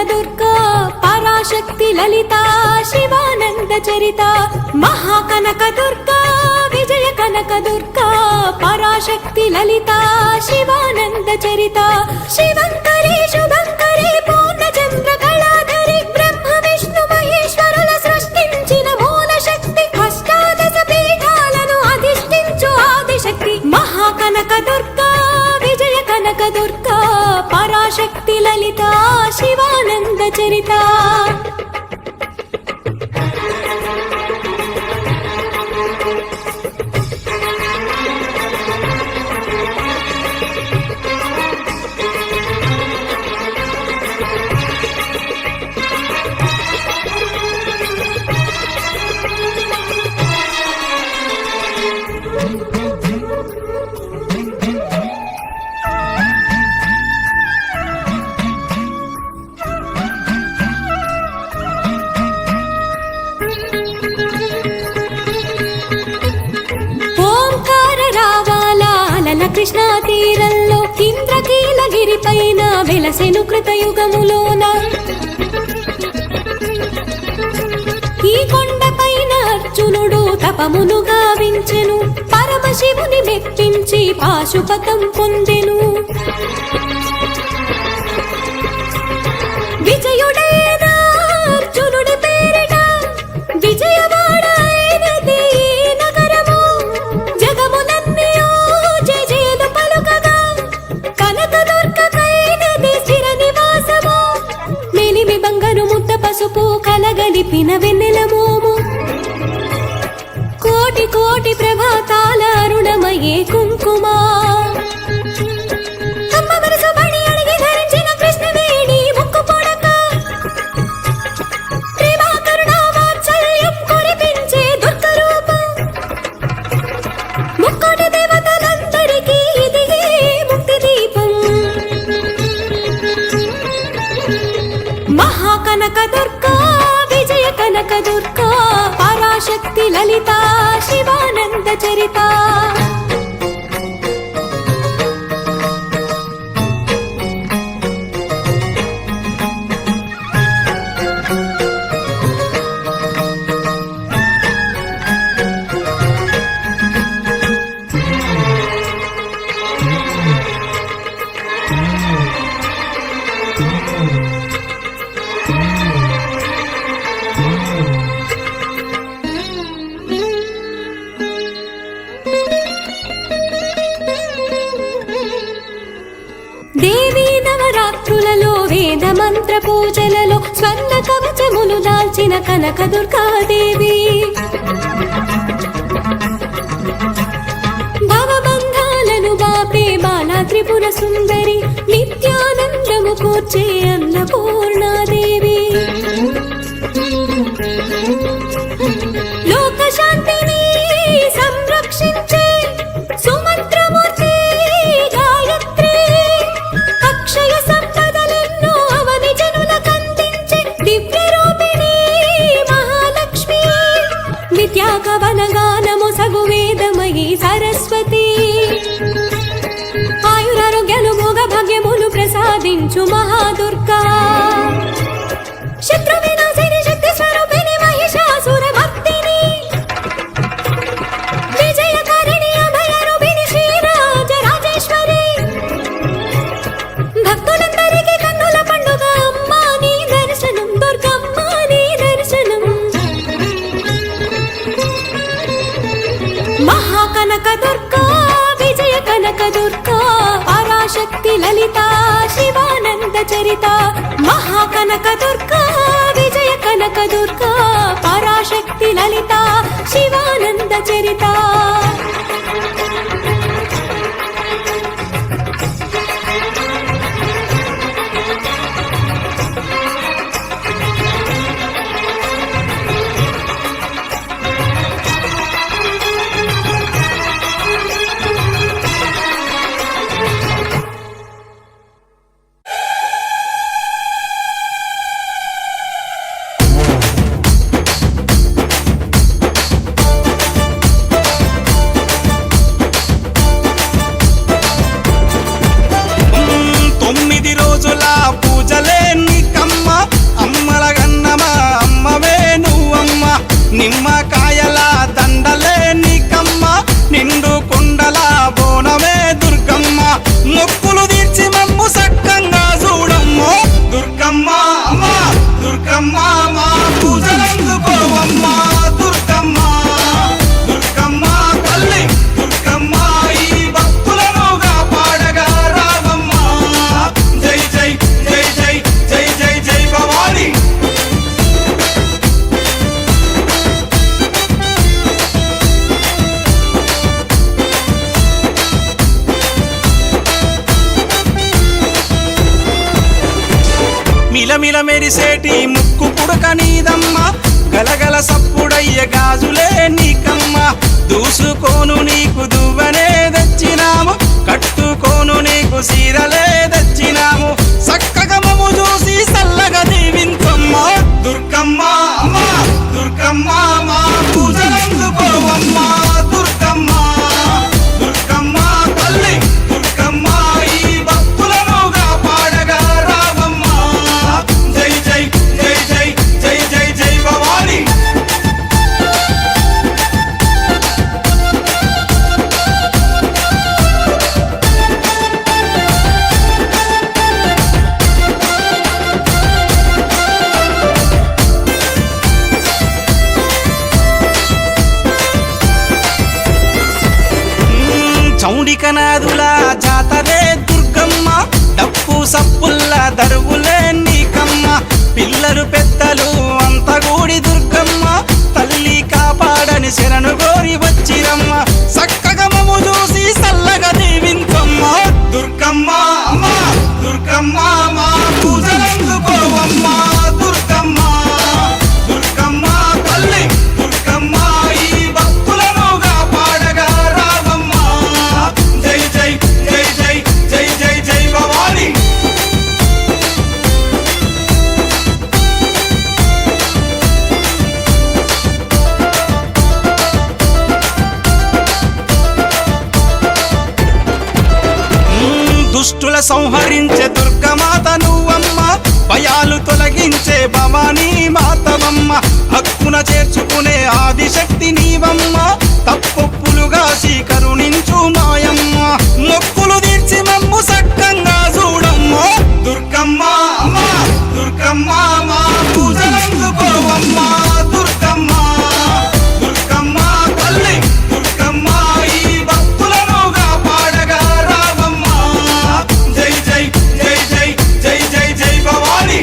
దుర్గా పరాశక్తి లలిత శివానంద చరిత మహాకనక దుర్గా విజయ కనక దుర్గా పరాశక్తి లలిత శివానంద చరిత శివంకరి శుభంకరి పూర్ణ చంద్ర కళాధరి బ్రహ్మ విష్ణు మహేశ్వరుల సృష్టించిన మూల శక్తి అష్టాదశ పీఠాలను అధిష్ఠించు ఆదిశక్తి మహాకనక దుర్గా విజయ కనక దుర్గా పరాశక్తి లలిత శివానంద చరిత కృష్ణా తీరంలో ఇంద్రకీలగిరి పైన వెలసెను కృతయుగములోన ఈ కొండ పైన అర్జునుడు తపమును గావించెను పరమశివుని మెప్పించి పాశుపతం పొందెను విజయుడైన అర్జునుడి పేరిట విజయవాడ అయినది నగరము జగములన్నీ పసుపు కలగలిపిన వెన్నెల మోము కోటి కోటి ప్రభాతాల అరుణమయే కుంకుమ అమ్మ మనసు బడి అడిగి ధరించిన కృష్ణవేణి ముక్కు పొడక ప్రేమ కరుణ వాత్సల్యం కురిపించే దుర్గ రూపం ముక్కోటి దేవతలందరికీ ఇది ముక్తి దీపం మహాకనక దుర్గా విజయ కనక దుర్గా పరాశక్తి లలిత శివానంద చరిత దేవీ నవరాత్రులలో వేద మంత్ర పూజలలో స్వర్ణ కవచములు దాల్చిన కనక దుర్గాదేవి భవబంధాలను బాపే బాలా త్రిపుర సుందరి నిత్యానందము కూర్చే అన్నపూర్ణాదేవి లోక శాంతిని సంరక్షించే సుమంత్రమూర్తి గాయత్రి అక్షయ సంపదలెన్నో అవని జనులకందించే దివ్య రూపిణి మహాలక్ష్మి విద్యా కవన గానము సగు వేదమయీ సరస్వతి ఆయురారోగ్యాలు భోగ భాగ్యములు ప్రసాదించు మహాదుర్గా శత్రు వినాశిని శక్తి స్వరూపిణి మహిషాసుర భక్తిని విజయకారిణి అభయ రూపిణి శ్రీరాజ రాజేశ్వరి భక్తులందరికీ కన్నుల పండుగ అమ్మా నీ దర్శనం దుర్గమ్మ నీ దర్శనం మహాకనక దుర్గా విజయ కనక దుర్గా పరాశక్తి లలిత శివానంద చరిత మహాకనక దుర్గా విజయ కనక దుర్గా పరాశక్తి లలిత శివానంద చరిత మెరిసేటి ముక్కు పుడక నీదమ్మ గలగల సప్పుడయ్య గాజులే నీకమ్మ దూసుకోను నీకు దువ్వనే తెచ్చినాము కట్టుకోను నీకు సీరలే తెచ్చినాము చక్కగా మమ్ము చూసి సల్లగా దీవించమ్మ దుర్గమ్మ అమ్మా దుర్గమ్మ మా పూజలందుకోవమ్మ దుర్గమ్మ దుర్గమ్మ తల్లి దుర్గమ్మ ఈ భక్తులనుగా పాడగా రావమ్మ జై జై జై జై జై జై జై భవాని చౌడికనాదుల జాతరే దుర్గమ్మ డప్పు సప్పుల్ల దరువులే నీకమ్మ పిల్లలు పెద్దలు అంత గూడి దుర్గమ్మ తల్లి కాపాడని శరణు గోరి వచ్చిరమ్మ చక్కగా మమ్ము చూసి సల్లగా దీవించమ్మ దుర్గమ్మ అమ్మా దుర్గమ్మ మా పూజలందుకోవమ్మ దుర్గమ్మ దుర్గమ్మ తల్లి దుర్గమ్మ ఈ భక్తులనుగా పాడగా రావమ్మ జై జై జై జై జై జై జై భవాని దుష్టుల సంహరించే దుర్గమాత నువ్వమ్మ భయాలు తొలగించే భవానీ మాతవమ్మ హక్కున చేర్చుకునే ఆదిశక్తి నీవమ్మ తప్పొప్పులుగా కరుణించు మాయమ్మ మొక్కులు తీర్చి మమ్ము సక్కంగా చూడమ్మ దుర్గమ్మ అమ్మా దుర్గమ్మ మా పూజలందుకోవమ్మ దుర్గమ్మ దుర్గమ్మ తల్లి దుర్గమ్మ ఈ భక్తులనుగా పాడగా రావమ్మ జై జై జై జై జై జై జై భవాని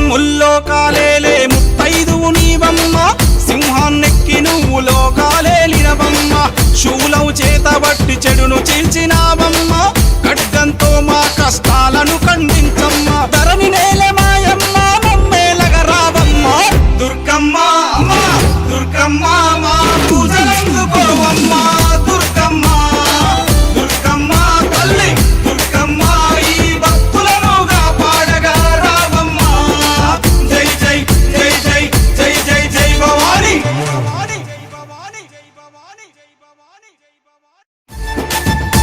ముల్లోకాలేలే ముత్తైదువు నీవమ్మ సింహాన్నెక్కి నువ్వు లోకాలేలినవమ్మ శూలం చేతబట్టి చెడును చీల్చినావమ్మ ఖడ్గంతో మా కష్టాలను ఖండించమ్మ ధరణి నేల మాయమ్మ మమ్మేలగా రావమ్మ దుర్గమ్మ అమ్మా దుర్గమ్మ మా పూజలందుకోవమ్మ దుర్గమ్మ దుర్గమ్మ తల్లి దుర్గమ్మ ఈ భక్తులనుగా పాడగా రావమ్మ జై జై జై జై జై జై జై భవాని భవాని భవాని జై భవాని జై భవాని జై భవాని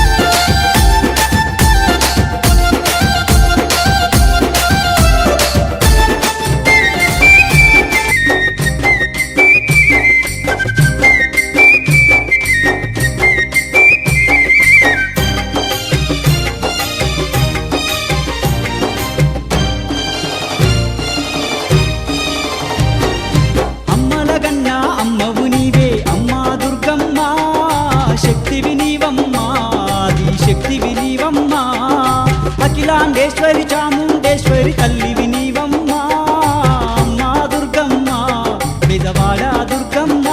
అమ్మలగన్న అమ్మవు నీవే అమ్మా దుర్గమ్మ శక్తివి నీవమ్మ ఆది శక్తివి నీవమ్మ అఖిలాండేశ్వరి చాముండేశ్వరి తల్లివి నీవమ్మ అమ్మా దుర్గమ్మ పెదవాడ దుర్గమ్మ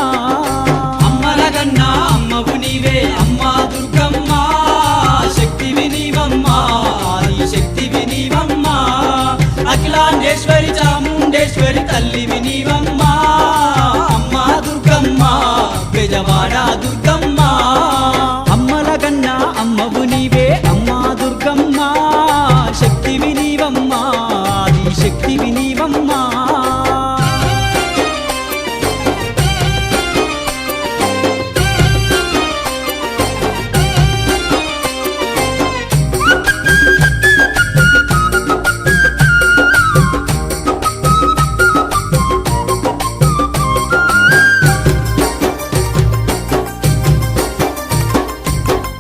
అమ్మలగన్న అమ్మవు నీవే అమ్మా దుర్గమ్మ శక్తివి నీవమ్మ ఆది శక్తివి నీవమ్మ అఖిలాండేశ్వరి చాముండేశ్వరి తల్లివి నీవమ్మ అమ్మా దుర్గమ్మ బెజవాడ దుర్గమ్మ అమ్మలగన్న అమ్మవు నీవే అమ్మా దుర్గమ్మ శక్తివి నీవమ్మ ఆది శక్తివి నీవమ్మ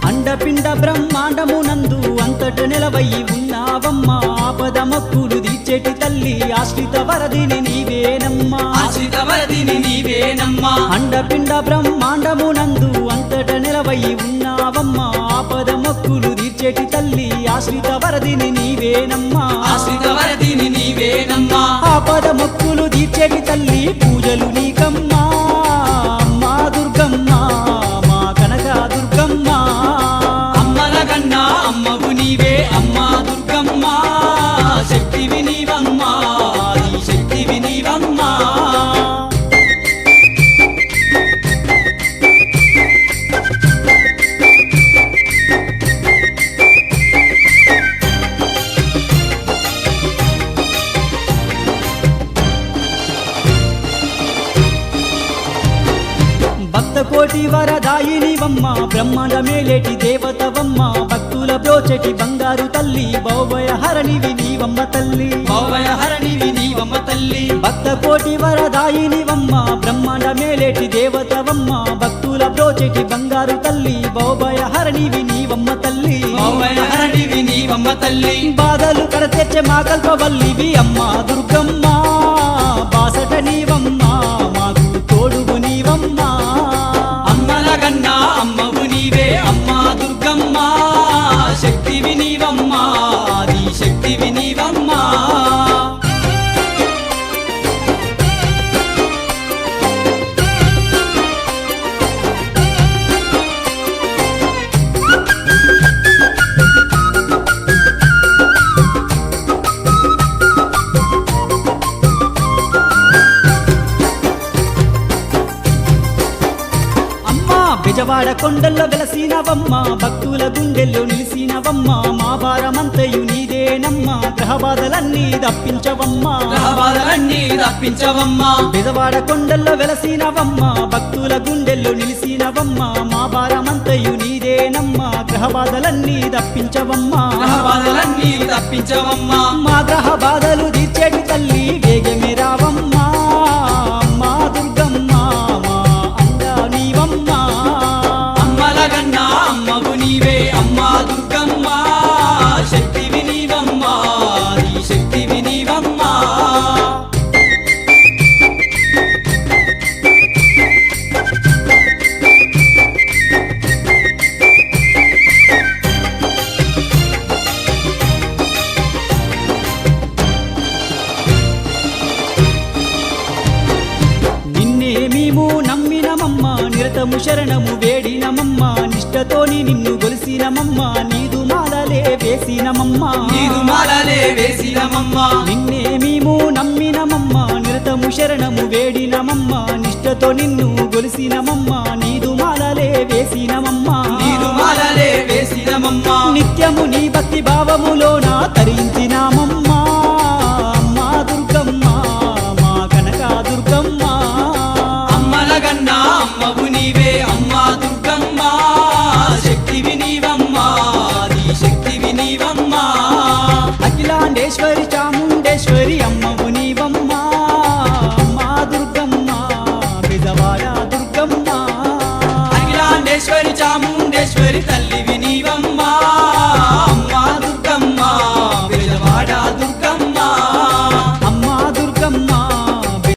అండపిండ బ్రహ్మాండమునందు అంతట నిలవయి ఉన్నావమ్మ ఆపద మక్కులు తీర్చేటి తల్లి ఆశ్రిత వరదిని నీవేనమ్మా ఆశ్రిత వరదిని నీవేనమ్మా అండపిండ బ్రహ్మాండమునందు అంతట నిలవయి ఉన్నావమ్మ ఆపద మక్కులు తీర్చేటి తీర్చేటి తల్లి ఆశ్రిత వరదిని నీవేనమ్మా ఆశ్రిత వరదిని నీవేనమ్మా ఆపద మొక్కులు తీర్చేటి తల్లి పూజలు నీకమ్మా అమ్మా దుర్గమ్మ మా కనక దుర్గమ్మ అమ్మల కన్నా అమ్మవు నీవే అమ్మా దుర్గమ్మ శక్తివి నీవమ్మా ఆది శక్తివి నీవమ్మా భక్త కోటి వరదాయినివమ్మ బ్రహ్మాండ మేలేటి దేవతవమ్మ భక్తుల బ్రోచెటి బంగారు తల్లి భౌభయ హరణివి నీవమ్మ తల్లి భౌవయ హరణివి నీవమ్మ తల్లి భక్త కోటి వరదాయినివమ్మ బ్రహ్మాండ మేలేటి దేవతవమ్మ భక్తుల బ్రోచెటి బంగారు తల్లి భౌభయ హరణివి నీవమ్మ తల్లి భౌవయ హరణివి నీవమ్మ తల్లి బాధలు కడతెచ్చే మా కల్పవల్లివి అమ్మ దుర్గమ్మ బాసట నీవమ్మ మాకు తోడుగు నీవమ్మ అమ్మల కన్నా అమ్మవు నీవే అమ్మా దుర్గమ్మ శక్తివి నీవమ్మా ఆది శక్తివి నీవమ్మా అమ్మా బెజవాడ కొండల్లో వెలసినవమ్మ భక్తుల గుండెల్లో నిలిసినవమ్మ మా భారమంతయు నీదేనమ్మ గ్రహ బాధలన్నీ తప్పించవమ్మా బాధలన్నీ తప్పించవమ్మా బెజవాడ కొండల్లో వెలసినవమ్మ భక్తుల గుండెల్లో నిలిసినవమ్మ మా భారమంతయు నీదేనమ్మ గ్రహ బాధలన్నీ తప్పించవమ్మా బాధలన్నీ తప్పించవమ్మా మా గ్రహ బాధలు తీర్చేటి తల్లి వేగమే రావమ్మా అమ్మా దుర్గమ్మ మా అండా నీవమ్మా అమ్మల కన్నా అమ్మవు నీవే అమ్మా దుర్గమ్మ శక్తివి నీవమ్మా ఆది శక్తివి నీవమ్మా నిన్నే మేము నమ్మినమమ్మ నిరతము శరణము వేడినమమ్మ నిష్టతోని నిన్ను గొలిసినమమ్మ నీదు మాలలే వేసినమమ్మ నీదు మాలలే వేసినమమ్మా నిన్నే మేము నమ్మినమమ్మ నిరతము శరణము వేడినమమ్మ నిష్టతో నిన్ను గొలిసినమమ్మ నీదు మాలలే వేసినమమ్మ నీదు మాలలే వేసినమమ్మా నిత్యము నీ భక్తి భావములోన తరించినామమ్మ అమ్మా దుర్గమ్మ మా కనక దుర్గమ్మ అమ్మల కన్నా అమ్మవు నీవే అమ్మా దుర్గమ్మ శక్తివి నీవమ్మా ఆది శక్తివి నీవమ్మా అఖిలాండేశ్వరి చాముండేశ్వరి అమ్మవు నీవమ్మ అమ్మా దుర్గమ్మ బెజవాడ దుర్గమ్మ అఖిలాండేశ్వరి చాముండేశ్వరి తల్లి